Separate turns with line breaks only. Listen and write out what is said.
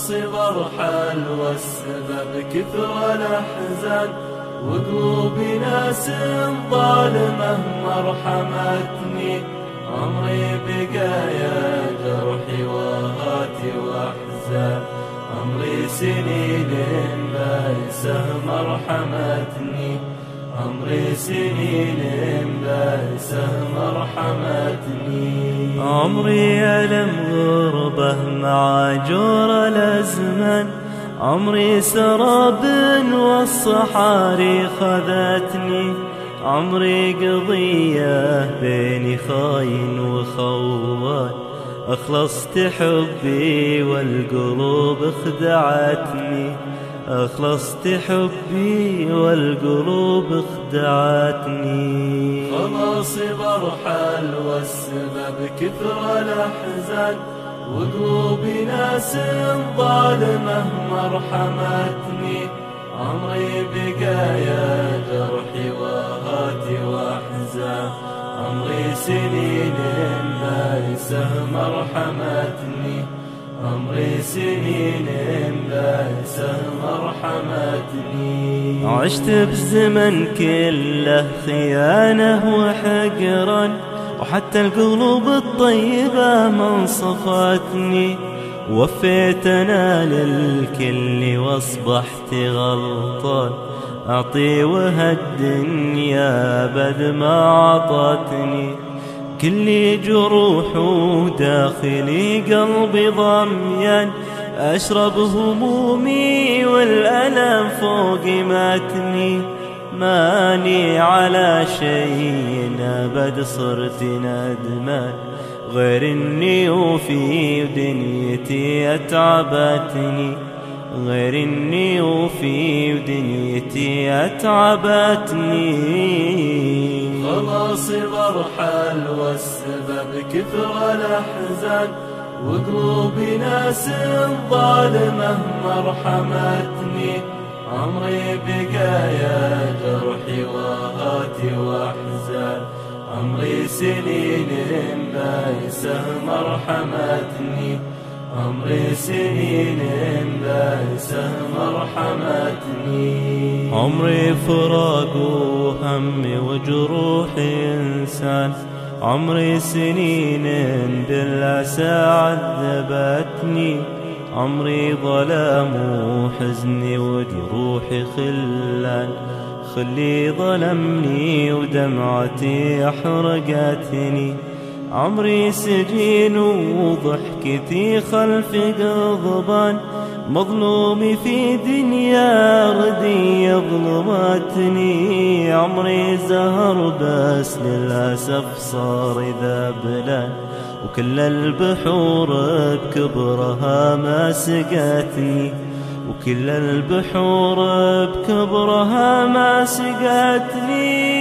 خلاص برحل والسبب كثر الأحزان، وقلوبي ناس ظالمة مرحمتني. عمري بقايا جرحي وهاتي وأحزان، عمري سنين بائسة مرحمتني. عمري سنين بائسة مرحمتني.
عمري ألم غربة مع جور الأزمان، عمري سراب والصحاري خذتني. عمري قضية بيني خاين وخوان، أخلصت حبي والقلوب خدعتني. أخلصت حبي والقلوب خدعتني.
خلاص برحل والسبب كثر الأحزان، وقلوبي ناس ظالمة مرحمتني. عمري بقايا جرحي وهاتي وأحزان، عمري سنين بائسة مرحمتني. عمري سنين بائسة مرحمتني.
عشت بزمن كله خيانة وحقرا، وحتى القلوب الطيبة ما انصفتني. وفيت أنا للكل واصبحت غلطان، أعطي وهالدنيا بد ما عطتني. كلي جروح وداخلي قلبي ضميان، أشرب همومي والألم فوق ماتني. ماني على شيء أبد صرت ندمان، غير إني وفي دنيتي أتعبتني. غير إني وفي دنيتي أتعبتني.
خلاص برحل والسبب كثر الأحزان، وقلوبي ناس ظالمة مرحمتني. عمري بقايا جرحي وهاتي وأحزان، عمري سنين بائسة مرحمتني. عمري سنين بائسة مرحمتني.
عمري فراق وهم وجروح إنسان، عمري سنين بالعسى عذبتني. عمري ظلام وحزني وجروحي خلان، خلي ظلمني ودمعتي أحرقتني. عمري سجين وضحكتي خلف غضبان، مظلومي في دنيا ردي ظلمتني. عمري زهر بس للأسف صار ذبلان، وكل البحور بكبرها ما سقتني. وكل البحور بكبرها ما سقتني.